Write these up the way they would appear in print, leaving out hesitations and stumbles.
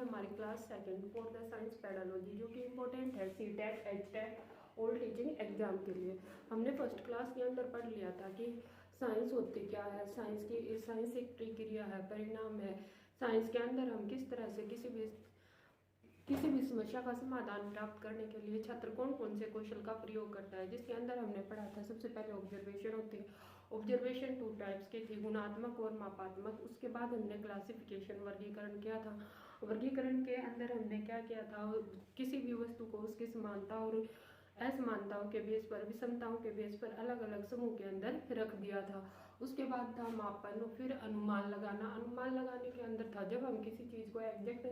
हमारी class second for the science pedology, जो कि इम्पोर्टेंट है सीटेट एचटेट और टीचिंग एग्जाम के लिए। हमने फर्स्ट क्लास के अंदर पढ़ लिया था कि साइंस होती क्या है, साइंस एक प्रक्रिया है, परिणाम है। साइंस के अंदर हम किस तरह से किसी भी समस्या का समाधान प्राप्त करने के लिए छात्र कौन कौन से कौशल का प्रयोग करता है, जिसके अंदर हमने पढ़ा था सबसे पहले ऑब्जर्वेशन होती है। ऑब्जर्वेशन 2 टाइप्स की थी, गुणात्मक और मापात्मक। उसके बाद हमने क्लासिफिकेशन वर्गीकरण किया था। वर्गीकरण के अंदर हमने क्या किया था, किसी भी वस्तु को उसकी समानता और असमानताओं के बेस पर, विषमताओं के बेस पर अलग अलग समूह के अंदर रख दिया था। उसके बाद था मापन, फिर अनुमान लगाना। अनुमान लगाने के अंदर था जब हम किसी चीज को एग्जैक्ट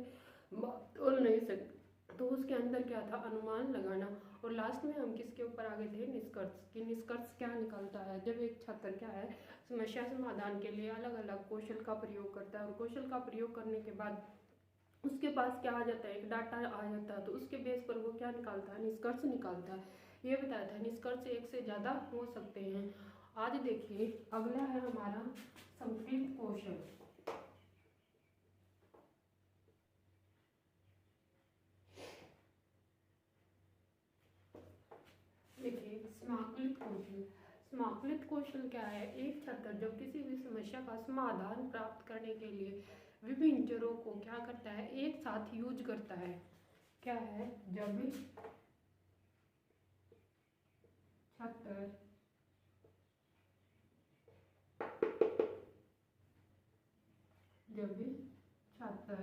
तोल नहीं सकते तो उसके अंदर क्या था, अनुमान लगाना। और लास्ट में हम किसके ऊपर आ गए थे, निष्कर्ष कि निष्कर्ष क्या निकलता है जब एक छात्र क्या है समस्या समाधान के लिए अलग अलग कौशल का प्रयोग करता है। और कौशल का प्रयोग करने के बाद उसके पास क्या आ जाता है, एक डाटा आ जाता है, तो उसके बेस पर वो क्या निकालता है, निष्कर्ष निकालता है। ये बताया था निष्कर्ष एक से ज़्यादा हो सकते हैं। आज देखिए अगला है हमारा संकलित कौशल। देखिए समाकलित कौशल। समाकलित कौशल क्या है, एक छात्र जब किसी भी समस्या का समाधान प्राप्त करने के लिए विभिन्न चरों को क्या करता है, एक साथ यूज करता है। क्या है, जब छात्र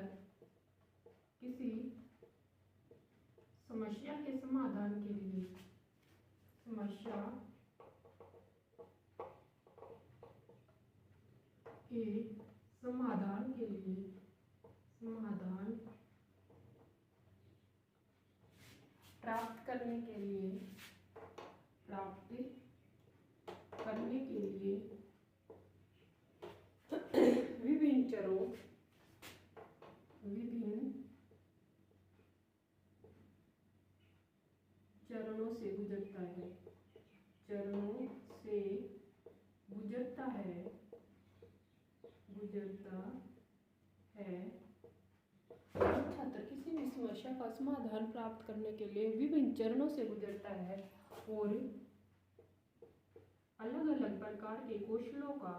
किसी समस्या के समाधान के लिए समाधान प्राप्त करने के लिए विभिन्न चरणों से गुजरता है। छात्र किसी भी समस्या का समाधान प्राप्त करने के लिए विभिन्न चरणों से गुजरता है और अलग अलग प्रकार के कौशलों का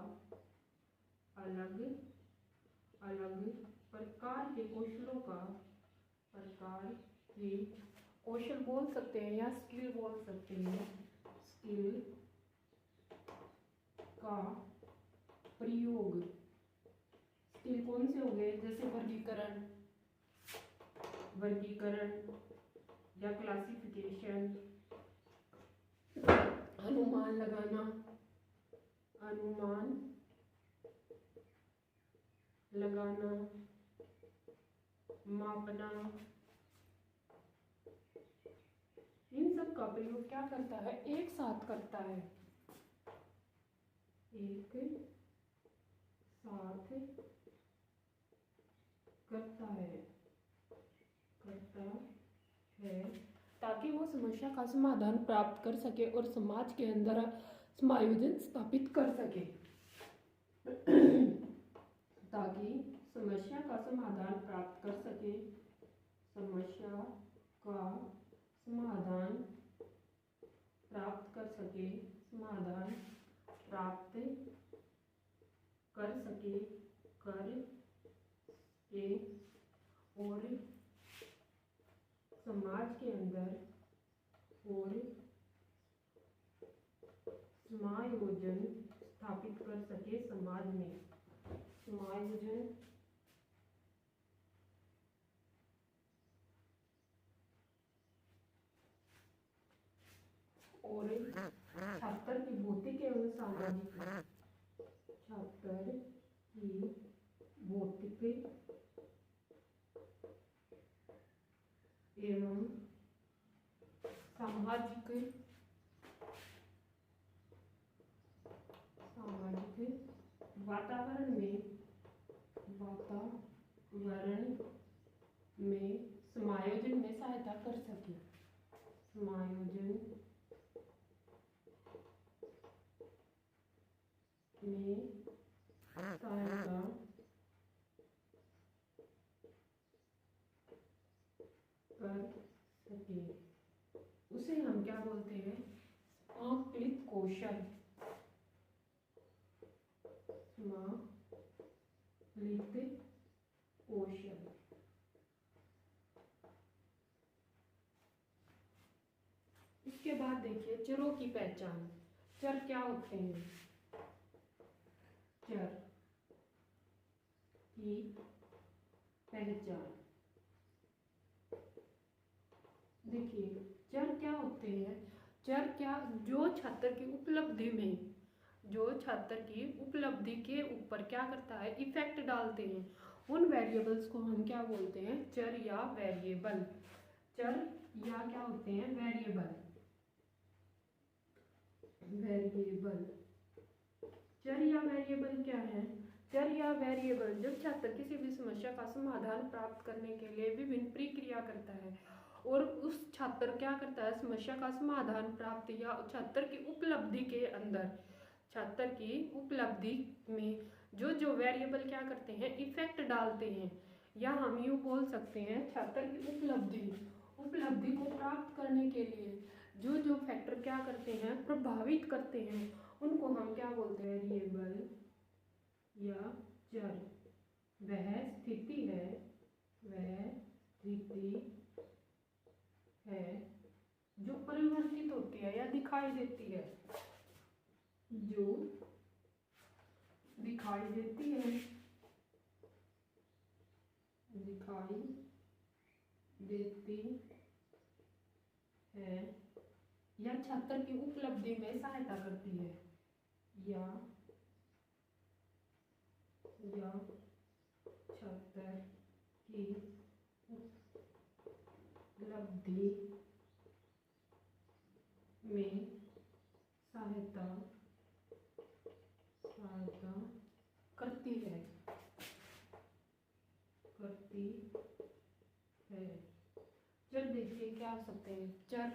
कौशल बोल सकते हैं या स्किल बोल सकते हैं, स्किल का प्रयोग। स्किल कौन से हो गए, जैसे वर्गीकरण या क्लासिफिकेशन, अनुमान लगाना, मापना। इन सब का प्रयोग क्या करता है, एक साथ करता है, ताकि वो समस्या का समाधान प्राप्त कर सके और समाज के अंदर समायोजन स्थापित कर सके। ताकि समस्या का समाधान प्राप्त कर सके, और समाज के अंदर समायोजन स्थापित कर सके, समाज में समायोजन और छात्र की भौतिक एवं सामाजिक सामाजिक वातावरण में समायोजन में सहायता कर सके, कर सके, उसे हम क्या बोलते हैं? आकलित कौशल। आकलित कौशल। इसके बाद देखिए चरों की पहचान। चर क्या होते हैं? चर की पहचान। देखिए चर क्या होते हैं? चर क्या, जो छात्र की उपलब्धि में, जो छात्र की उपलब्धि के ऊपर क्या करता है? इफेक्ट डालते हैं, उन वेरिएबल्स को हम क्या बोलते हैं? चर या वेरिएबल। चर या क्या होते हैं? वेरिएबल। वेरिएबल। चर या वेरिएबल क्या है? चर या वेरिएबल जब छात्र किसी भी समस्या का समाधान प्राप्त करने के लिए विभिन्न प्रक्रिया करता है और उस छात्र क्या करता है? समस्या का समाधान प्राप्त या छात्र की उपलब्धि के अंदर, छात्र की उपलब्धि में जो जो वेरिएबल क्या करते हैं? इफेक्ट डालते हैं, या हम यूँ बोल सकते हैं छात्र की उपलब्धि को प्राप्त करने के लिए जो जो फैक्टर क्या करते हैं? प्रभावित करते हैं, उनको हम क्या बोलते हैं? वेरिएबल या चर। वह स्थिति है, वह स्थिति है जो परिवर्तित होती है या दिखाई देती है, जो दिखाई देती है, दिखाई देती है या छात्र की उपलब्धि में सहायता करती है, या छात्र की उपलब्धि में सहायता करती है, चर देखिए क्या हो सकते हैं? चर,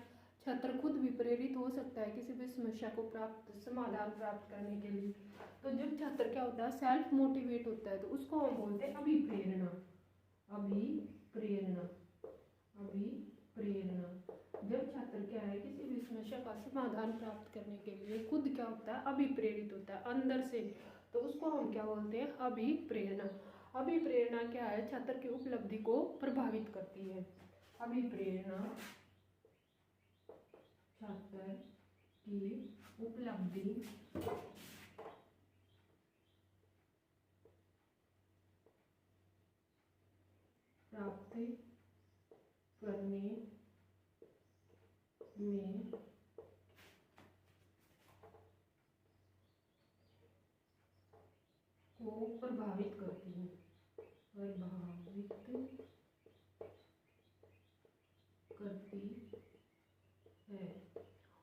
छात्र खुद भी प्रेरित हो सकता है किसी भी समस्या को समाधान प्राप्त करने के लिए। तो जब छात्र क्या होता है? सेल्फ मोटिवेट होता है, तो उसको हम बोलते हैं अभिप्रेरणा। अभिप्रेरणा। जब छात्र क्या है? किसी भी समस्या का समाधान प्राप्त करने के लिए खुद क्या होता है? अभिप्रेरित होता है अंदर से, तो उसको हम क्या बोलते हैं? अभिप्रेरणा। अभिप्रेरणा क्या है? छात्र की उपलब्धि को प्रभावित करती है। अभिप्रेरणा छात्र की उपलब्धि प्राप्त करने में को प्रभावित करती है,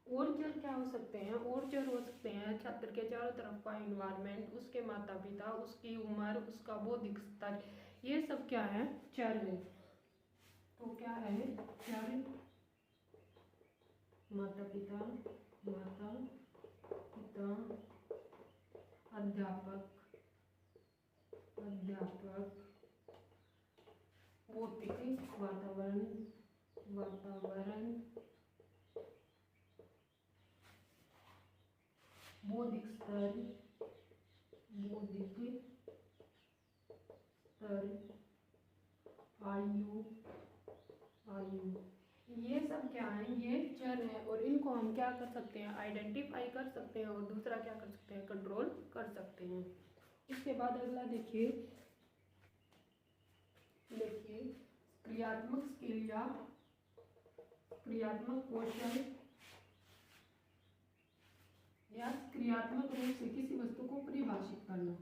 और चर क्या हो सकते हैं? और चर हो सकते हैं छात्र के चारों तरफ का एनवायरनमेंट, उसके माता पिता, उसकी उम्र, उसका बौद्धिक स्तर, ये सब क्या है? चर है। तो क्या है? चर माता पिता, अध्यापक, भौतिक वातावरण, बौद्धिक स्तर, आयु, ये सब क्या है? ये चर है, और इनको हम क्या कर सकते हैं? आइडेंटिफाई कर सकते हैं, और दूसरा क्या कर सकते हैं? कंट्रोल कर सकते हैं। इसके बाद अगला देखिए क्रियात्मक स्किल या क्रियात्मक कौशल या क्रियात्मक रूप से किसी वस्तु को परिभाषित करना।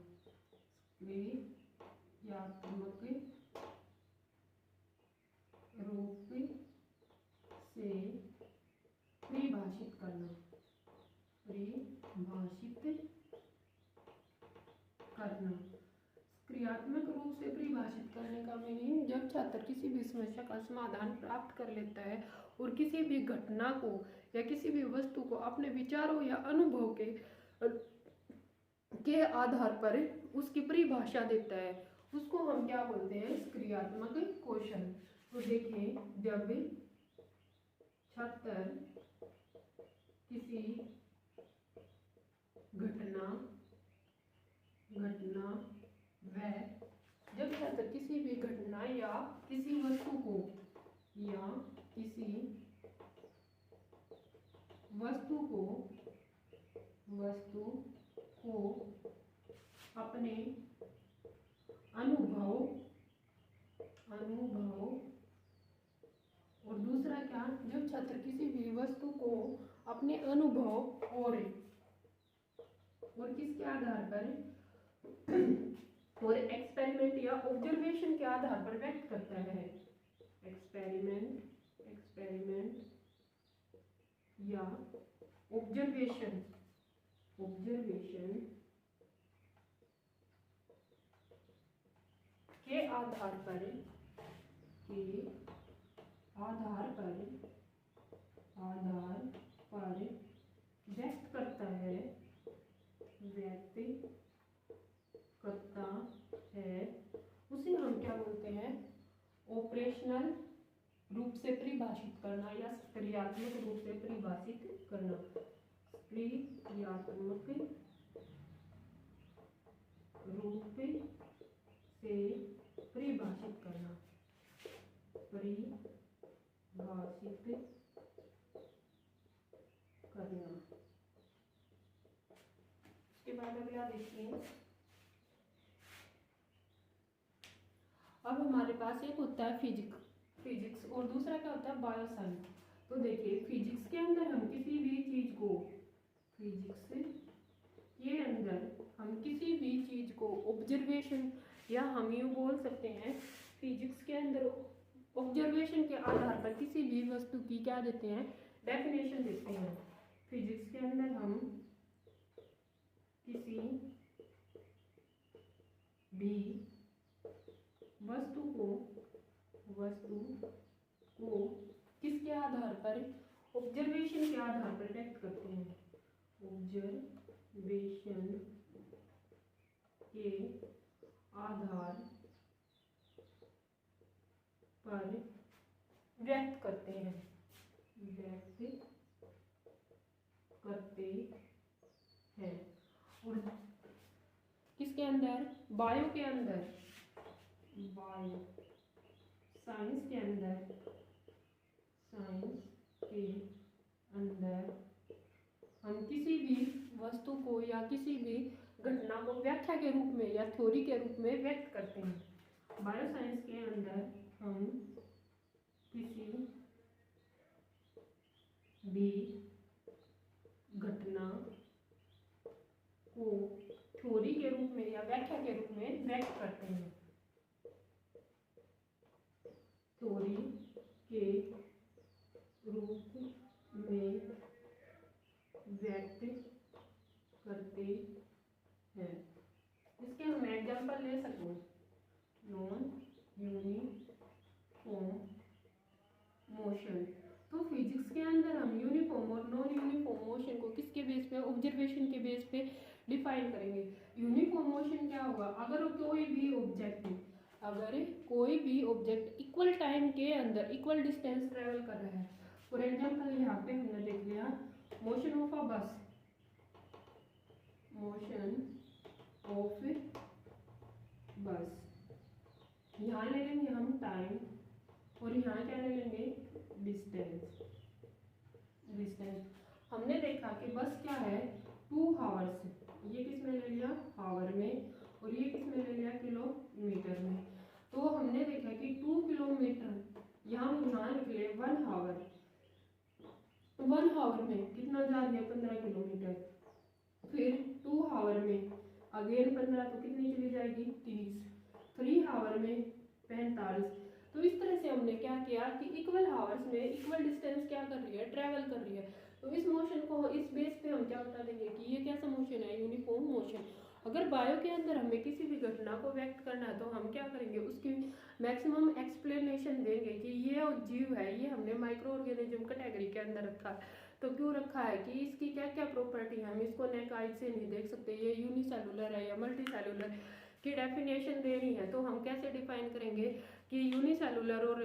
क्रियात्मक रूप से परिभाषित करना। क्रियात्मक रूप से परिभाषित करने का मीनिंग, जब छात्र किसी भी समस्या का समाधान प्राप्त कर लेता है और किसी भी घटना को या किसी भी वस्तु को अपने विचारों या अनुभव के आधार पर उसकी परिभाषा देता है, उसको हम क्या बोलते हैं? क्रियात्मक कौशल। तो देखें, जब छात्र किसी घटना व जब छात्र किसी भी घटना या किसी वस्तु को अपने अनुभव और दूसरा क्या, जब छात्र किसी भी वस्तु को अपने अनुभव और किसके आधार पर और एक्सपेरिमेंट या ऑब्जर्वेशन के आधार पर व्यक्त करता है। एक्सपेरिमेंट या ऑब्जर्वेशन के आधार पर व्यक्त करता है उसे हम क्या बोलते हैं, ऑपरेशनल रूप से परिभाषित करना या क्रियात्मक रूप से परिभाषित करना। क्रियात्मक रूप से परिभाषित करना। इसके बाद अगला देखिए, अब हमारे पास एक होता है फिजिक्स और दूसरा क्या होता है, बायोसाइंस। तो देखिए, फिजिक्स के अंदर हम किसी भी चीज को ऑब्जर्वेशन या हम यूँ बोल सकते हैं, फिजिक्स के अंदर ऑब्जर्वेशन के आधार पर किसी भी वस्तु की क्या देते हैं, डेफिनेशन देते हैं। फिजिक्स के अंदर हम किसी भी वस्तु को किसके आधार पर, ऑब्जर्वेशन के आधार पर व्यक्त करते हैं। ऑब्जर्वेशन के आधार पर व्यक्त करते हैं। और किसके अंदर, बायो साइंस के अंदर हम किसी भी वस्तु को या किसी भी घटना को व्याख्या के रूप में या थ्योरी के रूप में व्यक्त करते हैं। बायोसाइंस के अंदर हम किसी भी घटना को थ्योरी के रूप में या व्याख्या के रूप में व्यक्त करते हैं। थ्योरी के रूप में व्यक्त करते हैं। इसके हम एग्जाम्पल ले सकते हैं, नॉन यूनिफॉर्म मोशन। तो फिजिक्स के अंदर हम यूनिफॉर्म और नॉन यूनिफॉर्म मोशन को किसके बेस पे, ऑब्जर्वेशन के बेस पे डिफाइन करेंगे। यूनिफॉर्म मोशन क्या होगा, अगर कोई भी ऑब्जेक्ट इक्वल टाइम के अंदर इक्वल डिस्टेंस ट्रेवल कर रहा है। फॉर एग्जाम्पल यहाँ पे हमने देख लिया मोशन ऑफ अ बस, यहाँ ले लेंगे हम टाइम और यहाँ क्या ले लेंगे, डिस्टेंस। हमने देखा कि बस क्या है, 2 आवर्स, ये किस में ले लिया, आवर में, और ये किस में ले लिया, किलोमीटर में। तो हमने देखा कि 2 किलोमीटर यहाँ निकले 1 आवर, 1 आवर में कितना जा रही है, 15 किलोमीटर। फिर 2 आवर में अगेन 15, तो कितनी चली जाएगी, 30। 3 आवर में 45। तो इस तरह से हमने क्या किया कि इक्वल आवर्स में इक्वल डिस्टेंस क्या कर रही है, ट्रैवल कर रही है। तो इस मोशन को, इस बेस पे हम क्या बता देंगे कि ये कैसा मोशन है, यूनिफॉर्म मोशन। अगर बायो के अंदर हमें किसी भी घटना को व्यक्त करना है तो हम क्या करेंगे, उसकी मैक्सिमम एक्सप्लेनेशन देंगे कि ये जीव है, ये हमने माइक्रो ऑर्गेनिज्म कैटेगरी के अंदर रखा है। तो क्यों रखा है कि इसकी क्या क्या प्रॉपर्टी है, हम इसको नेक आई से नहीं देख सकते, ये यूनिसेलुलर है या मल्टी सेलुलर की डेफिनेशन देनी है। तो हम कैसे डिफाइन करेंगे कि यूनिसेलुलर और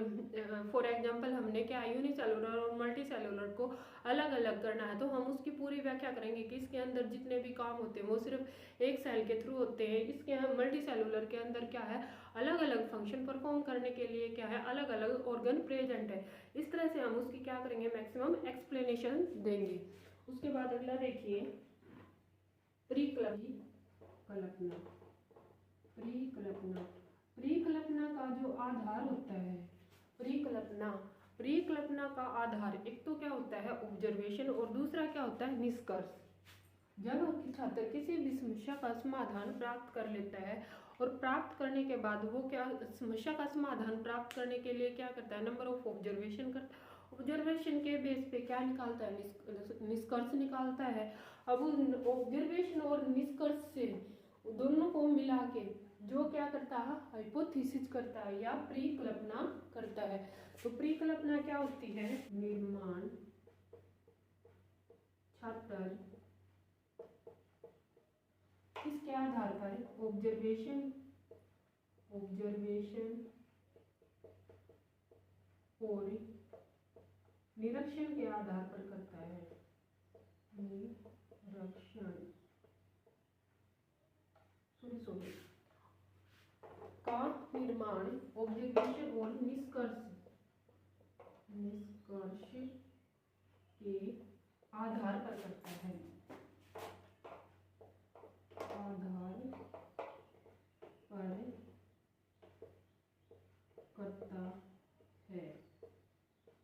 फॉर एग्जांपल हमने क्या यूनिसेलुलर और मल्टी सेलुलर को अलग अलग करना है, तो हम उसकी पूरी व्याख्या करेंगे कि इसके अंदर जितने भी काम होते हैं वो सिर्फ एक सेल के थ्रू होते हैं। इसके मल्टी सेलुलर के अंदर क्या है, अलग अलग फंक्शन परफॉर्म करने के लिए क्या है, अलग अलग ऑर्गन प्रेजेंट है। इस तरह से हम उसकी क्या करेंगे, मैक्सिमम एक्सप्लेनेशन देंगे। उसके बाद अगला देखिए परिकल्पना। परिकल्पना का जो आधार होता है, परिकल्पना का आधार एक तो क्या होता है ऑब्जर्वेशन, और दूसरा क्या होता है निष्कर्ष। जब छात्र किसी भी समस्या का समाधान प्राप्त कर लेता है और प्राप्त करने के बाद वो क्या समस्या का समाधान प्राप्त करने के लिए क्या करता है, नंबर ऑफ ऑब्जर्वेशन करता है। ऑब्जर्वेशन के बेस पे क्या निकालता है, निष्कर्ष निकालता है। अब ऑब्जर्वेशन और निष्कर्ष से दोनों को मिला के जो क्या करता है, हाइपोथेसिस करता है या परिकल्पना करता है। तो परिकल्पना क्या होती है, निर्माण छात्र किसके आधार पर, ऑब्जर्वेशन और निरीक्षण के आधार पर करता है। निरीक्षण का निर्माण ऑब्जर्वेशन और निष्कर्ष के आधार पर करता है।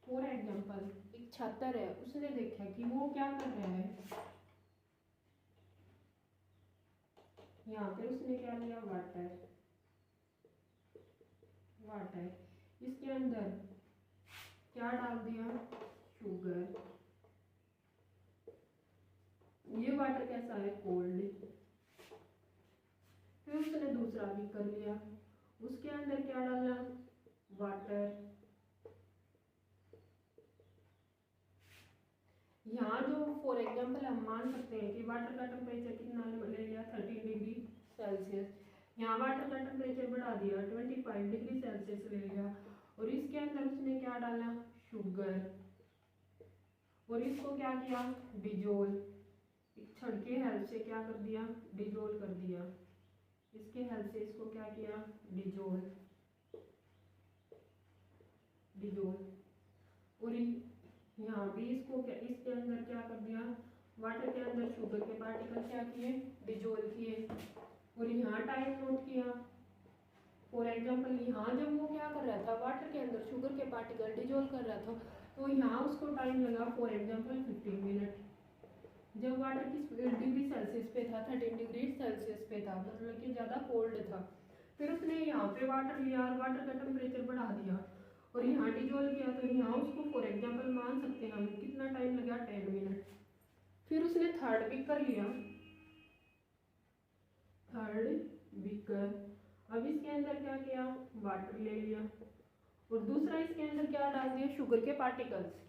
फॉर एग्जाम्पल एक छात्र है, उसने देखा कि वो क्या कर रहा है, यहाँ पे उसने क्या लिया, वाटर, इसके अंदर क्या डाल दिया, शुगर। ये वाटर कैसा है, कोल्ड। फिर उसने दूसरा भी कर लिया, उसके अंदर क्या डालना, वाटर। यहाँ जो फॉर एग्जाम्पल हम मान सकते हैं कि वाटर का टेम्परेचर कितना ले लिया, 13 डिग्री सेल्सियस। यहाँ वाटर का टेम्परेचर बढ़ा दिया, 25 डिग्री सेल्सियस ले लिया, और इसके अंदर उसने क्या डाला, शुगर, और इसको क्या किया, डिजोल। छड़ के हेल्प से क्या कर दिया, डिजोल कर दिया। इसके हेल्प से इसको क्या किया, डिजोल। और यहाँ भी इसको क्या, इसके अंदर क्या कर दिया, वाटर के अंदर शुगर के पार्टिकल क्या किए, डिजोल किए। और यहाँ टाइम नोट किया। फॉर एग्जाम्पल यहाँ जब वो क्या कर रहा था, वाटर के अंदर शुगर के पार्टिकल डिजोल कर रहा था, तो यहाँ उसको टाइम लगा फॉर एग्जाम्पल 15 मिनट। जब वाटर किस डिग्री सेल्सियस पे था, 13 डिग्री सेल्सियस पे था, मतलब कि ज़्यादा कोल्ड था। फिर उसने यहाँ पे वाटर लिया और वाटर का टेम्परेचर बढ़ा दिया और यहाँ डिजोल किया, तो यहाँ उसको फॉर एग्जाम्पल मान सकते हैं हम कितना टाइम लगा, 10 मिनट। फिर उसने थर्ड बीकर लिया, अब इसके अंदर क्या किया, वाटर ले लिया, और दूसरा इसके अंदर क्या डाल दिया, शुगर के पार्टिकल्स।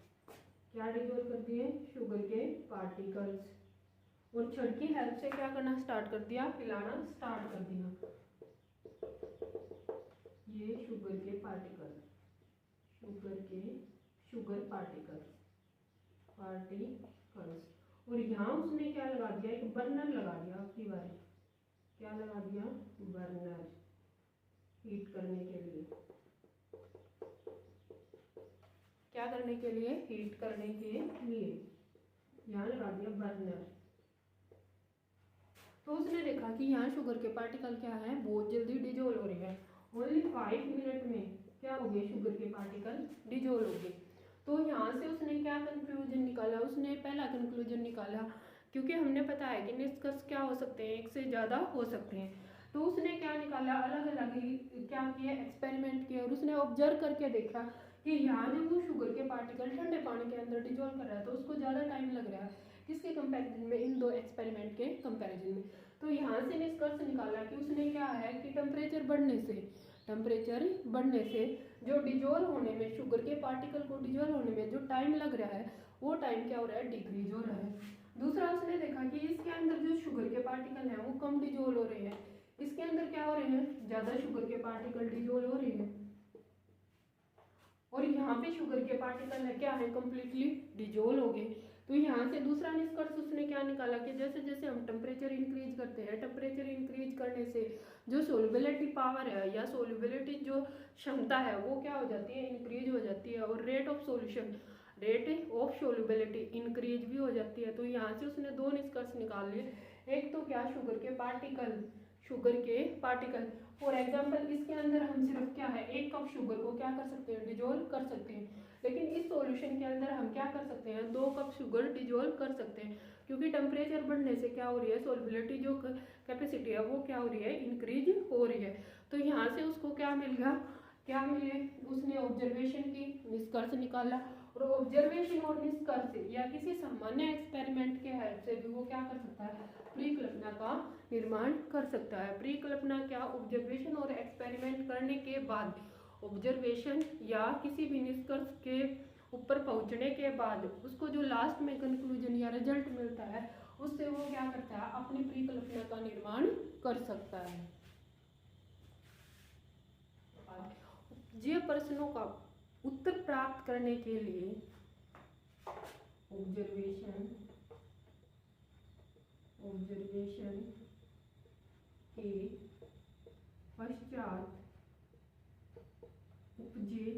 क्या डिजोल कर दिए, शुगर के पार्टिकल्स, और छड़ की हेल्प से क्या करना स्टार्ट कर दिया, पिलाना स्टार्ट कर दिया। ये शुगर के पार्टिकल्स, और यहाँ उसने क्या लगा दिया, एक बर्नर लगा दिया। आपकी बारी, क्या लगा दिया, बर्नर, हीट करने के लिए। क्या करने के लिए, हीट करने के लिए यहाँ लगा दिया बर्नर। तो उसने देखा कि यहाँ शुगर के पार्टिकल क्या है, बहुत जल्दी डिजोल हो रही है। ओनली 5 मिनट में क्या हो गए, शुगर के पार्टिकल डिजोल हो गए। तो यहाँ से उसने क्या कंक्लूजन निकाला, उसने पहला कंक्लूजन निकाला, क्योंकि हमने पता है कि निष्कर्ष क्या हो सकते हैं, एक से ज़्यादा हो सकते हैं। तो उसने क्या निकाला, अलग अलग क्या किया, एक्सपेरिमेंट किया, और उसने ऑब्जर्व करके देखा कि यहाँ जब वो शुगर के पार्टिकल ठंडे पानी के अंदर डिजोल्व कर रहा है तो उसको ज़्यादा टाइम लग रहा है, किसके कंपैरिजन में, इन दो एक्सपेरिमेंट के कंपैरिजन में। तो यहाँ से निष्कर्ष निकाला कि उसने क्या है कि टेम्परेचर बढ़ने से जो डिजोल्व होने में, शुगर के पार्टिकल को डिजोल्व होने में जो टाइम लग रहा है, वो टाइम क्या हो रहा है, डिक्रीज हो रहा है। दूसरा उसने देखा कि इसके अंदर जो शुगर के पार्टिकल हैं वो कम डिजोल्व हो रहे हैं, इसके अंदर क्या हो रहे हैं, ज़्यादा शुगर के पार्टिकल डिजोल्व हो रहे हैं। और यहाँ पे शुगर के पार्टिकल है क्या है, कंप्लीटली डिजोल्व हो गए। तो यहाँ से दूसरा निष्कर्ष उसने क्या निकाला कि जैसे जैसे हम टेम्परेचर इंक्रीज करते हैं, टेम्परेचर इंक्रीज करने से जो सोल्युबिलिटी पावर है या सोल्युबिलिटी जो क्षमता है वो क्या हो जाती है, इंक्रीज हो जाती है, और रेट ऑफ सोल्युबिलिटी इंक्रीज भी हो जाती है। तो यहाँ से उसने दो निष्कर्ष निकाल लिए, एक तो क्या, शुगर के पार्टिकल फॉर एग्जाम्पल इसके अंदर हम सिर्फ क्या है, 1 कप शुगर को क्या कर सकते हैं, डिजोल्व कर सकते हैं, लेकिन इस सॉल्यूशन के अंदर हम क्या कर सकते हैं, 2 कप शुगर डिजोल्व कर सकते हैं, क्योंकि टेम्परेचर बढ़ने से क्या हो रही है, सोल्युबिलिटी जो कैपेसिटी है वो क्या हो रही है, इंक्रीज हो रही है। तो यहाँ से उसको क्या मिल गया, क्या मिले, उसने ऑब्जर्वेशन की निष्कर्ष निकाला, और ऑब्जर्वेशन और निष्कर्ष या किसी सामान्य एक्सपेरिमेंट के हेल्प से भी वो क्या कर सकता है, परिकल्पना का निर्माण कर सकता है। परिकल्पना क्या, ऑब्जर्वेशन और एक्सपेरिमेंट करने के बाद, ऑब्जर्वेशन या किसी भी निष्कर्ष के ऊपर पहुंचने के बाद उसको जो लास्ट में कंक्लूजन या रिजल्ट मिलता है उससे वो क्या करता है, अपनी परिकल्पना का निर्माण कर सकता है। ये प्रश्नों का उत्तर प्राप्त करने के लिए ऑब्जर्वेशन के पश्चात उपजे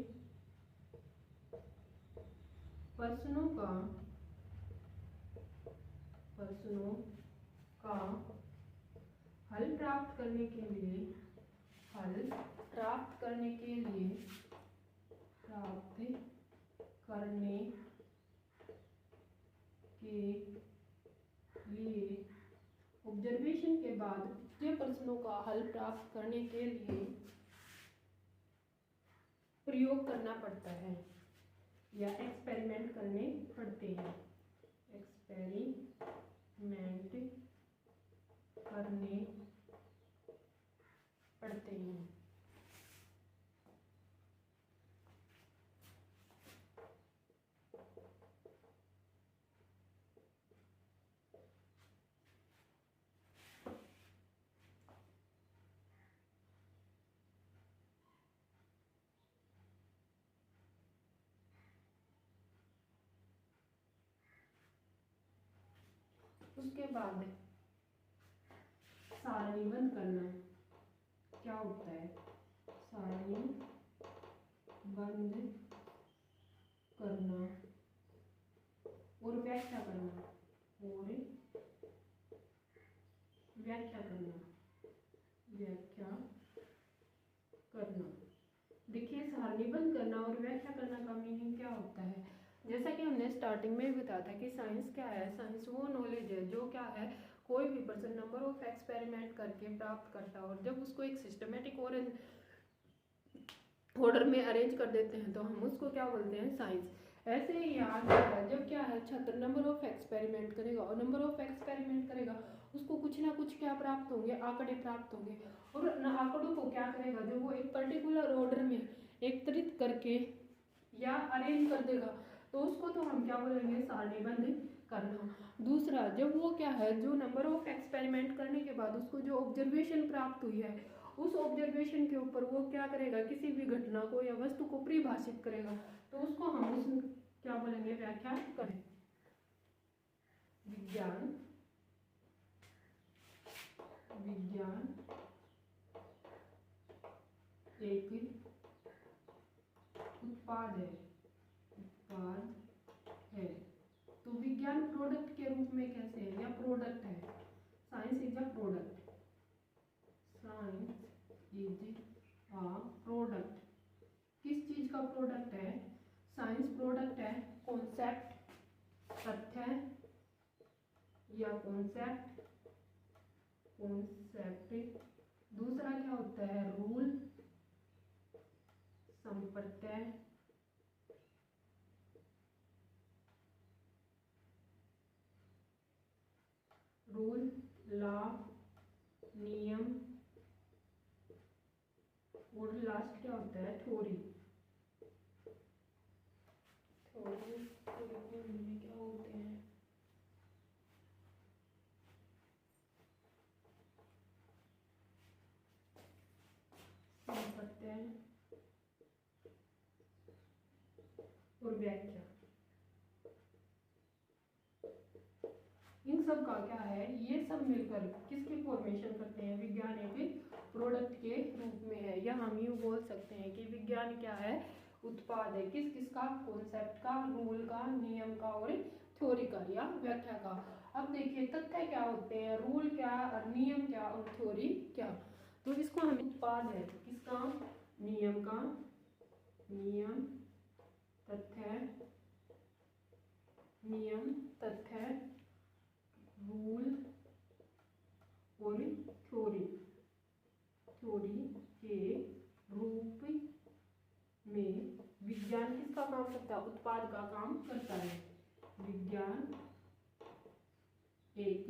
प्रश्नों का हल प्राप्त करने के लिए ऑब्जर्वेशन के बाद उपजे प्रश्नों का हल प्राप्त करने के लिए प्रयोग करना पड़ता है या एक्सपेरिमेंट करने पड़ते हैं, उसके बाद सारणीबद्ध करना क्या होता है, सारणीबद्ध करना और व्याख्या करना देखिए सारणीबद्ध करना और व्याख्या करना का मीनिंग क्या होता है। जैसा कि हमने स्टार्टिंग में भी बताया था कि साइंस क्या है, साइंस वो नॉलेज है जो क्या है, कोई भी पर्सन नंबर ऑफ एक्सपेरिमेंट करके प्राप्त करता है, और जब उसको एक सिस्टमेटिक और ऑर्डर में अरेंज कर देते हैं तो हम उसको क्या बोलते हैं, साइंस। ऐसे ही याद है, जब क्या है, छात्र नंबर ऑफ एक्सपेरिमेंट करेगा और नंबर ऑफ एक्सपेरिमेंट करेगा उसको कुछ ना कुछ क्या प्राप्त होंगे, आंकड़े प्राप्त होंगे, और आंकड़ों को क्या करेगा, जब वो एक पर्टिकुलर ऑर्डर में एकत्रित करके या अरेंज कर देगा तो उसको तो हम क्या बोलेंगे, सारणीबद्ध करना। दूसरा, जब वो क्या है, जो नंबर ऑफ एक्सपेरिमेंट करने के बाद उसको जो ऑब्जर्वेशन प्राप्त हुई है उस ऑब्जर्वेशन के ऊपर वो क्या करेगा, किसी भी घटना को या वस्तु को परिभाषित करेगा, तो उसको हम उसमें क्या बोलेंगे, व्याख्या करें। विज्ञान एक उत्पाद है, तो विज्ञान प्रोडक्ट के रूप में कैसे है, या प्रोडक्ट है, साइंस इज अ प्रोडक्ट, किस चीज का प्रोडक्ट है, साइंस प्रोडक्ट है कॉन्सेप्ट, तथ्य या कॉन्सेप्ट। दूसरा क्या होता है, रूल, संप्रत्यय, लॉ, नियम, और लास्ट क्या होता है, थ्योरी। में क्या होते हैं, संप्रत्यय, और व्याख्या। इन सब का क्या है, ये सब मिलकर किसकी फॉर्मेशन करते हैं, विज्ञान एक प्रोडक्ट के रूप में है। या हम यूँ बोल सकते हैं कि विज्ञान क्या है, उत्पाद है किस किसका, कॉन्सेप्ट का, रूल का, नियम का और थ्योरी का या व्याख्या का। अब देखिए तथ्य क्या होते हैं, रूल क्या, नियम क्या और थ्योरी क्या। तो इसको हम उत्पाद है किसका, नियम का, नियम तथ्य, नियम तथ्य, रूल और थ्योरी, थ्योरी के रूप में विज्ञान किसका काम करता है, उत्पाद का काम करता है। विज्ञान एक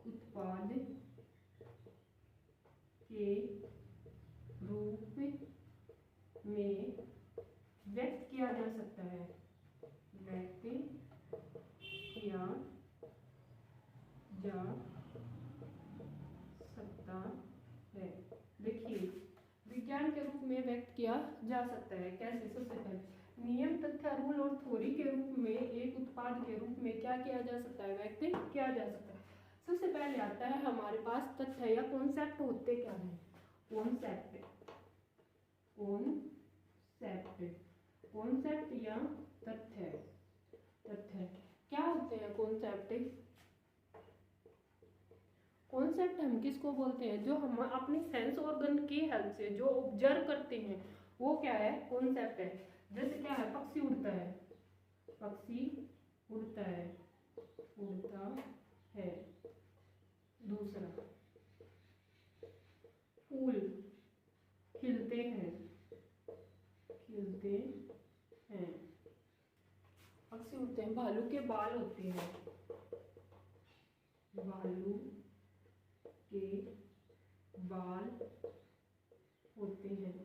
उत्पाद के रूप में व्यक्त किया जा सकता है, व्यक्त किया जा सकता है। देखिए विज्ञान के रूप में व्यक्त किया जा सकता है कैसे, सबसे पहले नियम तथ्य रूल और थ्योरी के रूप में एक उत्पाद के रूप में क्या किया जा सकता है, व्यक्त किया जा सकता है। सबसे पहले आता है हमारे पास तथ्य या कॉन्सेप्ट होते क्या है, कॉन्सेप्ट, कॉन्सेप्ट, कॉन्सेप्ट या तथ्य, तथ्य क्या होते हैं कॉन्सेप्ट। कॉन्सेप्ट हम किसको बोलते हैं, जो हम अपनी सेंस ऑर्गन की हेल्प से जो ऑब्जर्व करते हैं वो क्या है, कॉन्सेप्ट है। जैसे क्या है, पक्षी उड़ता है, पक्षी उड़ता है, उड़ता है। दूसरा फूल खिलते हैं, खिलते हैं, पक्षी उड़ते हैं। भालू के बाल होते हैं, भालू के बाल होते हैं,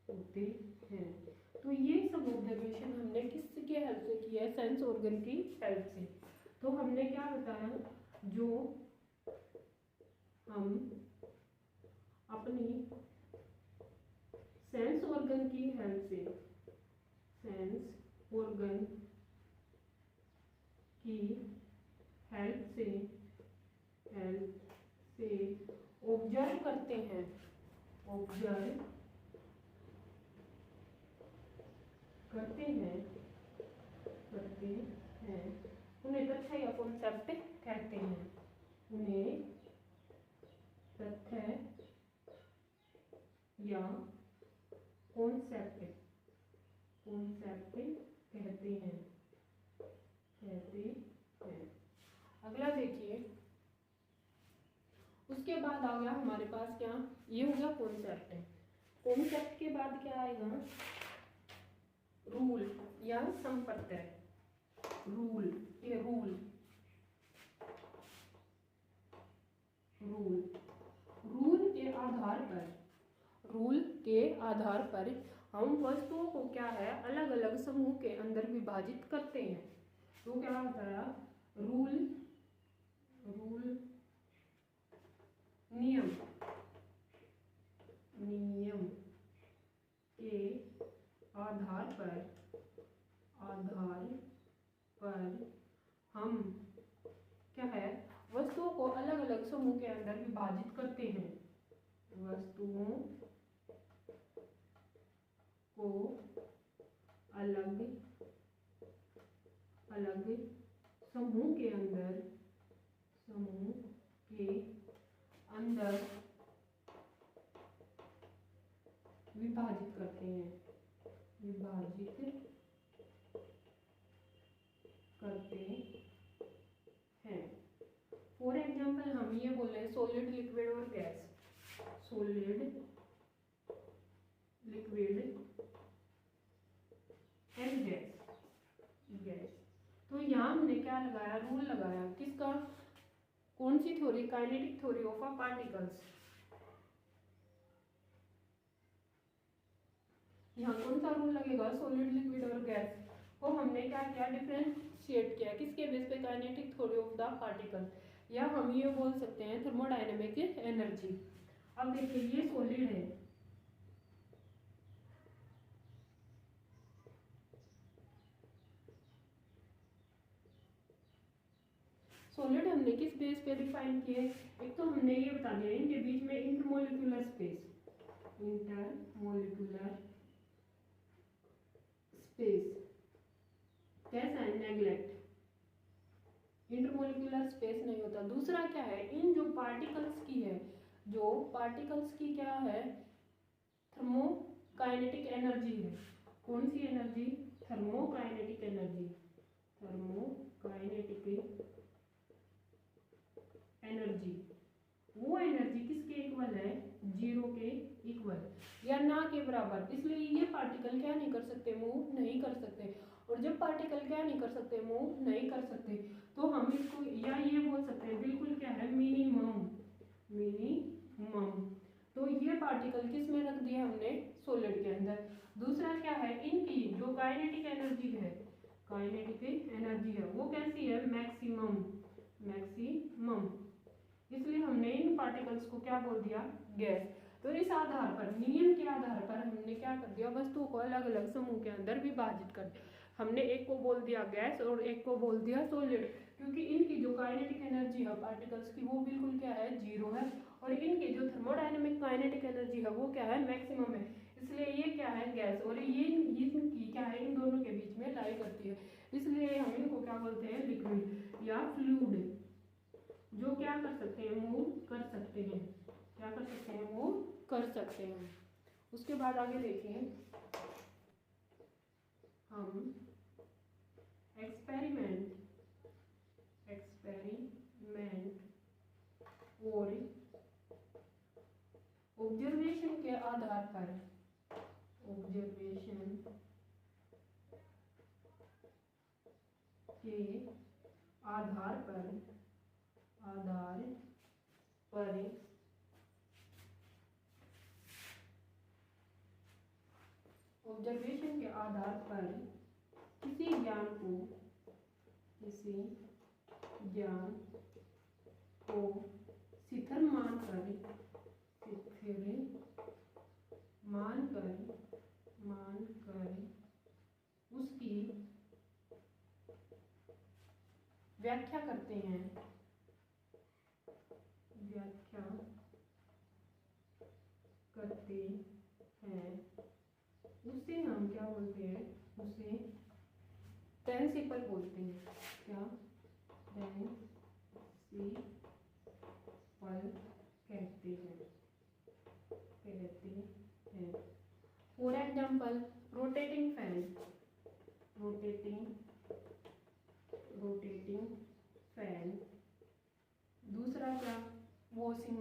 होते हैं। तो ये सब ऑब्जर्वेशन हमने किसके हेल्प से किया है, सेंस ऑर्गन की हेल्प से। तो हमने क्या बताया, जो हम अपनी सेंस ऑर्गन की हेल्प से, सेंस ऑर्गन की हेल्प से ऑब्जर्व करते हैं, ऑब्जर्व करते हैं, करते हैं, उन्हें तथ्य या कॉन्सेप्ट कहते हैं, उन्हें तथ्य या कॉन्सेप्ट, कॉन्सेप्ट कहते हैं, कहते हैं। अगला देखिए, उसके बाद आ गया हमारे पास क्या, ये हो गया कॉन्सेप्ट है। कॉन्सेप्ट के बाद क्या आएगा, रूल या संप्रत्यय। रूल, ये रूल, रूल, रूल के आधार पर, रूल के आधार पर हम वस्तुओं को क्या है, अलग अलग समूह के अंदर विभाजित करते हैं। तो क्या होता है, रूल, रूल, नियम, नियम के आधार पर, आधार पर हम क्या है, वस्तुओं को अलग अलग समूह के अंदर विभाजित करते हैं, वस्तुओं को अलग अलग समूह के अंदर, समूह के अंदर विभाजित करते हैं, विभाजित करते हैं। फॉर एग्जाम्पल हम ये बोल रहे हैं सॉलिड, लिक्विड और gas, solid, liquid and gas, gas. तो यहाँ हमने क्या लगाया, रूल लगाया, किसका, कौन सी theory, kinetic theory of a particles. यहाँ कौन सा रूल लगेगा, सॉलिड, लिक्विड और गैस को हमने क्या किया, डिफरेंशिएट किया, किसके बेस पे, kinetic theory of the particle, या हम ये बोल सकते हैं थर्मोडायनेमिक एनर्जी। अब देखिए ये सॉलिड है, सॉलिड हमने किस बेस पे डिफाइन किए? एक तो हमने ये बता दिया इनके बीच में इंटरमोलिकुलर स्पेस, इंटरमोलिकुलर स्पेस कैसा है? नेग्लेक्ट, इंटरमोलिकुलर स्पेस नहीं होता। दूसरा क्या है? इन जो पार्टिकल्स की है, जो पार्टिकल्स की क्या है? थर्मोकाइनेटिक एनर्जी है। कौन सी energy? Thermokinetic energy, thermokinetic energy. वो एनर्जी किसके इक्वल है? 0 के इक्वल या ना के बराबर। इसलिए ये पार्टिकल क्या नहीं कर सकते? मूव नहीं कर सकते। और जब पार्टिकल क्या नहीं कर सकते? मूव नहीं कर सकते, तो हम इसको या ये बोल सकते हैं बिल्कुल क्या है? Minimum, minimum. तो ये पार्टिकल किस में रख दिया हमने? सॉलिड के अंदर। दूसरा क्या है? इनकी जो काइनेटिक एनर्जी है, काइनेटिक एनर्जी है वो कैसी है? Maximum, maximum. इसलिए हमने इन पार्टिकल्स को क्या बोल दिया? गैस। तो इस आधार पर, नियम के आधार पर हमने क्या कर दिया? वस्तुओं को अलग अलग समूह के अंदर विभाजित कर दिया। हमने एक को बोल दिया गैस और एक को बोल दिया सॉलिड, क्योंकि इनकी जो काइनेटिक एनर्जी है पार्टिकल्स की वो बिल्कुल क्या है? 0 है। और इनकी जो थर्मोडायनेमिक काइनेटिक एनर्जी है वो क्या है? मैक्सिमम है। इसलिए ये क्या है? गैस। और ये इनकी क्या है? इन दोनों के बीच में लाई करती है। इसलिए हम इनको क्या बोलते हैं? लिक्विड या फ्लूइड, जो क्या कर सकते हैं? मूव कर सकते हैं। क्या कर सकते हैं? मूव कर सकते हैं। उसके बाद आगे देखिए, हम एक्सपेरिमेंट और ऑब्जर्वेशन के आधार पर, ऑब्जर्वेशन के आधार पर ऑब्जर्वेशन के आधार पर किसी ज्ञान को शिथिल मानकर उसकी व्याख्या करते हैं, उसे हम क्या बोलते हैं? उसे प्रिंसिपल बोलते हैं। क्या? प्रिंसिपल कहते हैं। For example, rotating fan, rotating fan. दूसरा क्या? वॉशिंग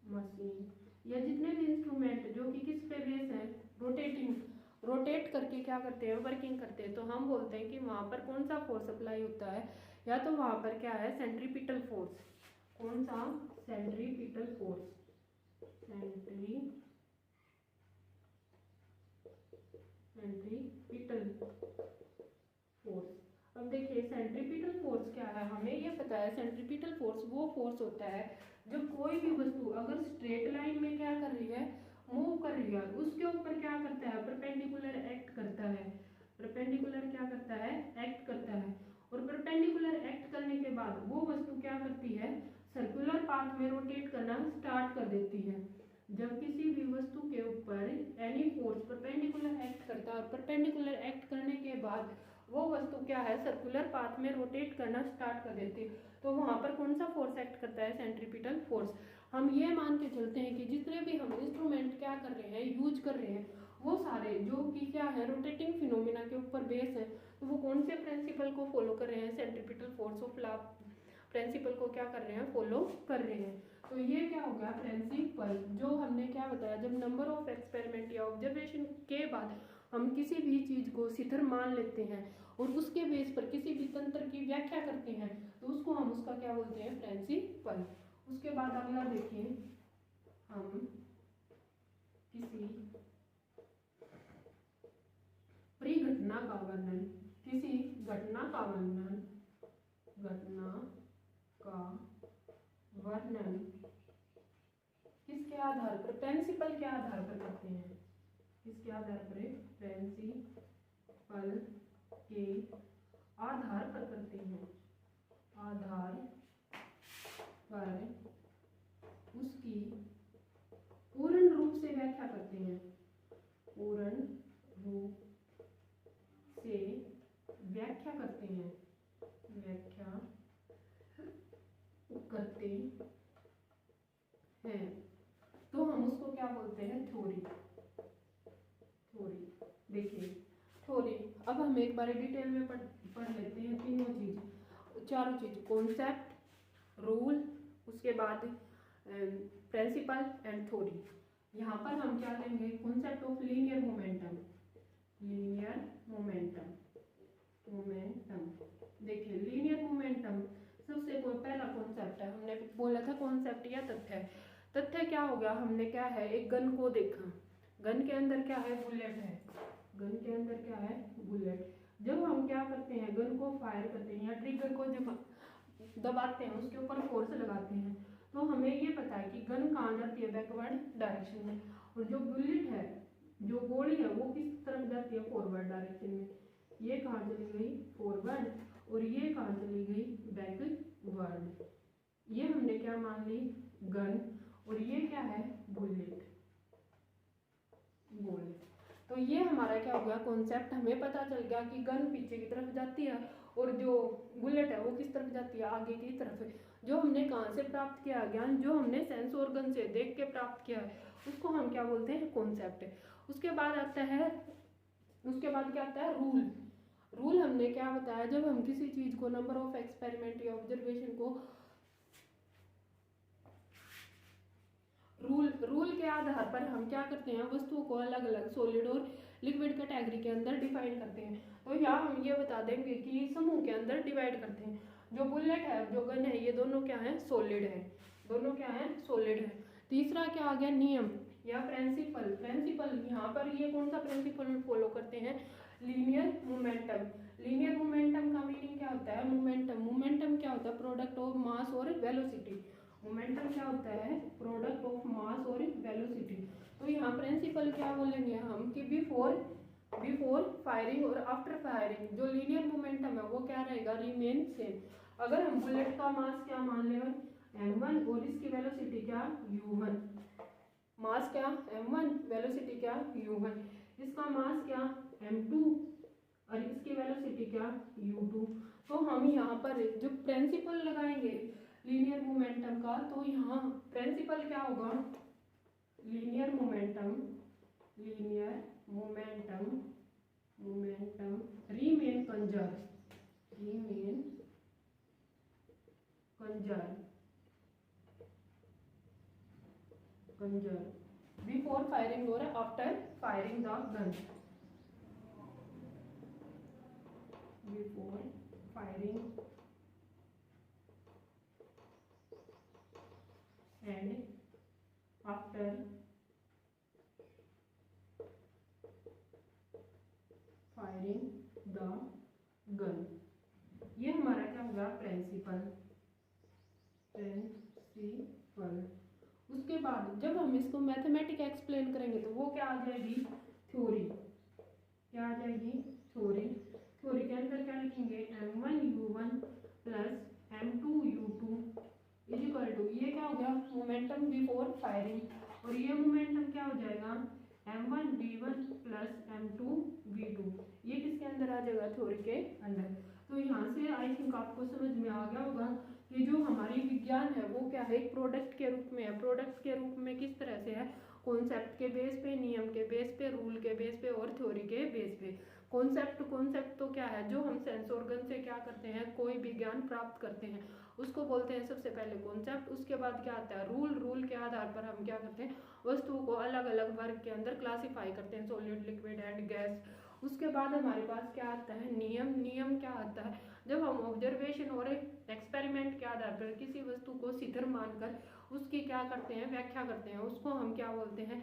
मशीन, या जितने भी इंस्ट्रूमेंट जो कि किस पे बेस है? रोटेट करके क्या करते हैं? वर्किंग करते हैं। तो हम बोलते हैं कि वहां पर कौन सा फोर्स अप्लाई होता है? या तो वहां पर क्या है? Centripetal force. कौन सा? Centripetal force, centripetal force. अब देखिए सेंट्रीपिटल फोर्स क्या है? हमें ये पता है सेंट्रीपिटल फोर्स वो फोर्स होता है जब कोई भी वस्तु अगर स्ट्रेट लाइन में क्या कर रही है? मूव कर रही है, उसके ऊपर क्या करता है? परपेंडिकुलर एक्ट करता है। परपेंडिकुलर क्या करता है? एक्ट करता है। और परपेंडिकुलर एक्ट करने के बाद वो वस्तु क्या करती है? सर्कुलर पाथ में रोटेट करना स्टार्ट कर देती है। जब किसी भी वस्तु के ऊपर एनी फोर्स परपेंडिकुलर एक्ट करता है और परपेंडिकुलर एक्ट करने के बाद वो वस्तु क्या है? सर्कुलर पाथ में रोटेट करना स्टार्ट कर देती है, तो वहां पर कौन सा फोर्स एक्ट करता है? Centripetal force. हम ये मान के चलते हैं कि जितने भी हम इंस्ट्रूमेंट क्या कर रहे हैं? यूज कर रहे हैं, वो सारे जो कि क्या है? रोटेटिंग फिनोमिना के ऊपर बेस है। तो वो कौन से प्रिंसिपल को फॉलो कर रहे हैं? Centripetal force of law principal को क्या कर रहे हैं? फॉलो कर रहे हैं। तो ये क्या हो गया? प्रिंसिपल। जो हमने क्या बताया, जब नंबर ऑफ एक्सपेरिमेंट या ऑब्जर्वेशन के बाद हम किसी भी चीज को शिथिल मान लेते हैं और उसके बेस पर किसी भी तंत्र की व्याख्या करते हैं, तो उसको हम उसका क्या बोलते हैं? प्रिंसिपल। उसके बाद अगला देखिए, हम किसी परिघटना का वर्णन, किसी घटना का वर्णन किसके आधार पर? प्रिंसिपल के आधार पर करते हैं। किसके आधार पर? प्रिंसिपल के आधार पर करते हैं, आधार पर उसकी पूर्ण रूप से व्याख्या करते हैं, पूर्ण रूप से व्याख्या करते हैं, व्याख्या करते हैं, तो हम उसको क्या बोलते हैं, थ्योरी। थ्योरी देखिए थ्योरी, अब हम एक बार डिटेल में पढ़ लेते हैं तीनों चीज, चारों चीज, कॉन्सेप्ट, रूल, उसके बाद प्रिंसिपल एंड थ्योरी। यहाँ पर हम क्या लेंगे, concept of linear momentum, linear momentum, momentum. देखिए लीनियर मोमेंटम सबसे पहला कॉन्सेप्ट है, हमने बोला था कॉन्सेप्ट या तथ्य। तथ्य क्या हो गया, हमने क्या है, एक गन को देखा, गन के अंदर क्या है, बुलेट है, गन के अंदर क्या है, बुलेट। जब हम क्या करते हैं, गन को फायर करते हैं या ट्रिगर को जब दबाते हैं, उसके ऊपर फोर्स लगाते हैं, तो हमें ये पता है कि गन कहाँ जाती है, बैकवर्ड डायरेक्शन में, और जो बुलेट है, जो गोली है, वो किस तरफ जाती है, फॉरवर्ड डायरेक्शन में। ये कहाँ चली गई, फॉरवर्ड, और ये कहाँ चली गई, बैकवर्ड। ये हमने क्या मान ली, गन, और ये क्या है, बुलेट, गोली। तो ये हमारा क्या हो गया, कॉन्सेप्ट हमें पता चल गया कि गन पीछे की तरफ जाती है और जो बुलेट है वो किस तरफ जाती है, आगे की तरफ। जो हमने कहाँ से प्राप्त किया ज्ञान, जो हमने सेंस ऑर्गन से देख के प्राप्त किया है, उसको हम क्या बोलते हैं, कॉन्सेप्ट। उसके बाद आता है, उसके बाद क्या आता है, रूल। रूल हमने क्या बताया, जब हम किसी चीज को, नंबर ऑफ एक्सपेरिमेंट या ऑब्जर्वेशन को रूल के आधार पर हम क्या करते हैं, वस्तुओं को अलग अलग सॉलिड और लिक्विड कैटेगरी के अंदर डिफाइन करते हैं। तो यहाँ हम ये बता देंगे कि समूह के अंदर डिवाइड करते हैं। जो बुलेट है, जो गन है, ये दोनों क्या है, सॉलिड है, दोनों क्या है, सॉलिड है। तीसरा क्या आ गया, नियम या प्रिंसिपल। प्रिंसिपल यहाँ पर ये कौन सा प्रिंसिपल फॉलो करते हैं, लीनियर मोमेंटम। लीनियर मोमेंटम का मीनिंग क्या होता है, मोमेंटम। मोमेंटम क्या होता है, प्रोडक्ट ऑफ मास और वेलोसिटी। मोमेंटम क्या होता है, प्रोडक्ट ऑफ मास और वेलोसिटी। तो यहाँ प्रिंसिपल क्या बोलेंगे हम कि बिफोर फायरिंग और आफ्टर फायरिंग जो लीनियर मोमेंटम है वो क्या रहेगा, रिमेन सेम। अगर हम बुलेट का मास क्या मान लें, m1, और इसकी वेलोसिटी क्या, u1। मास क्या, m1, वेलोसिटी क्या, u1। इसका मास क्या, m2, और इसकी वेलोसिटी क्या, u2। तो हम यहाँ पर जो प्रिंसिपल लगाएंगे लीनियर मोमेंटम का, तो यहाँ प्रिंसिपल क्या होगा, linear momentum, linear momentum, momentum remain conserve, remain conserve, conserve before firing और after firing the gun, before firing and after firing the gun। ये हमारा क्या होगा, प्रिंसिपल, प्रिंसिपल। उसके बाद जब हम इसको मैथमेटिक एक्सप्लेन करेंगे तो वो क्या आ जाएगी, थ्योरी। क्या आ जाएगी, थ्योरी। थ्योरी के अंदर क्या लिखेंगे, m1u1 plus m2u2 is equal to, ये क्या हो गया, मोमेंटम बिफोर फायरिंग, और ये मोमेंटम क्या हो जाएगा, m1v1 प्लस m2v2। ये किसके अंदर आ जाएगा, थ्योरी के अंदर। तो यहाँ से आई थिंक आपको समझ में आ गया होगा कि जो हमारी विज्ञान है वो क्या है, एक प्रोडक्ट के रूप में है। प्रोडक्ट के रूप में किस तरह से है, कॉन्सेप्ट के बेस पे, नियम के बेस पे, रूल के बेस पे और थ्योरी के बेस पे। कॉन्सेप्ट तो क्या है, जो हम सेंस ऑर्गन से क्या करते हैं, कोई भी ज्ञान प्राप्त करते हैं, उसको बोलते हैं सबसे पहले कॉन्सेप्ट। उसके बाद क्या आता है, रूल। रूल के आधार पर हम क्या करते हैं, वस्तुओं को अलग अलग वर्ग के अंदर क्लासिफाई करते हैं, सॉलिड, लिक्विड एंड गैस। उसके बाद हमारे पास क्या आता है, नियम। नियम क्या आता है, जब हम ऑब्जर्वेशन और एक्सपेरिमेंट के आधार पर किसी वस्तु को सिद्ध मानकर उसकी क्या करते हैं, व्याख्या करते हैं, उसको हम क्या बोलते हैं,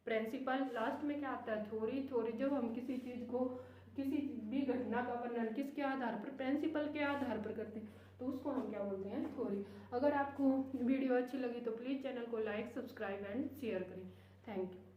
प्रिंसिपल। लास्ट में क्या आता है, थ्योरी। थ्योरी जब हम किसी चीज को, किसी भी घटना का वर्णन किसके आधार पर, प्रिंसिपल के आधार पर करते हैं, तो उसको हम क्या बोलते हैं, थ्योरी। अगर आपको वीडियो अच्छी लगी तो प्लीज़ चैनल को लाइक, सब्सक्राइब एंड शेयर करें। Thank you.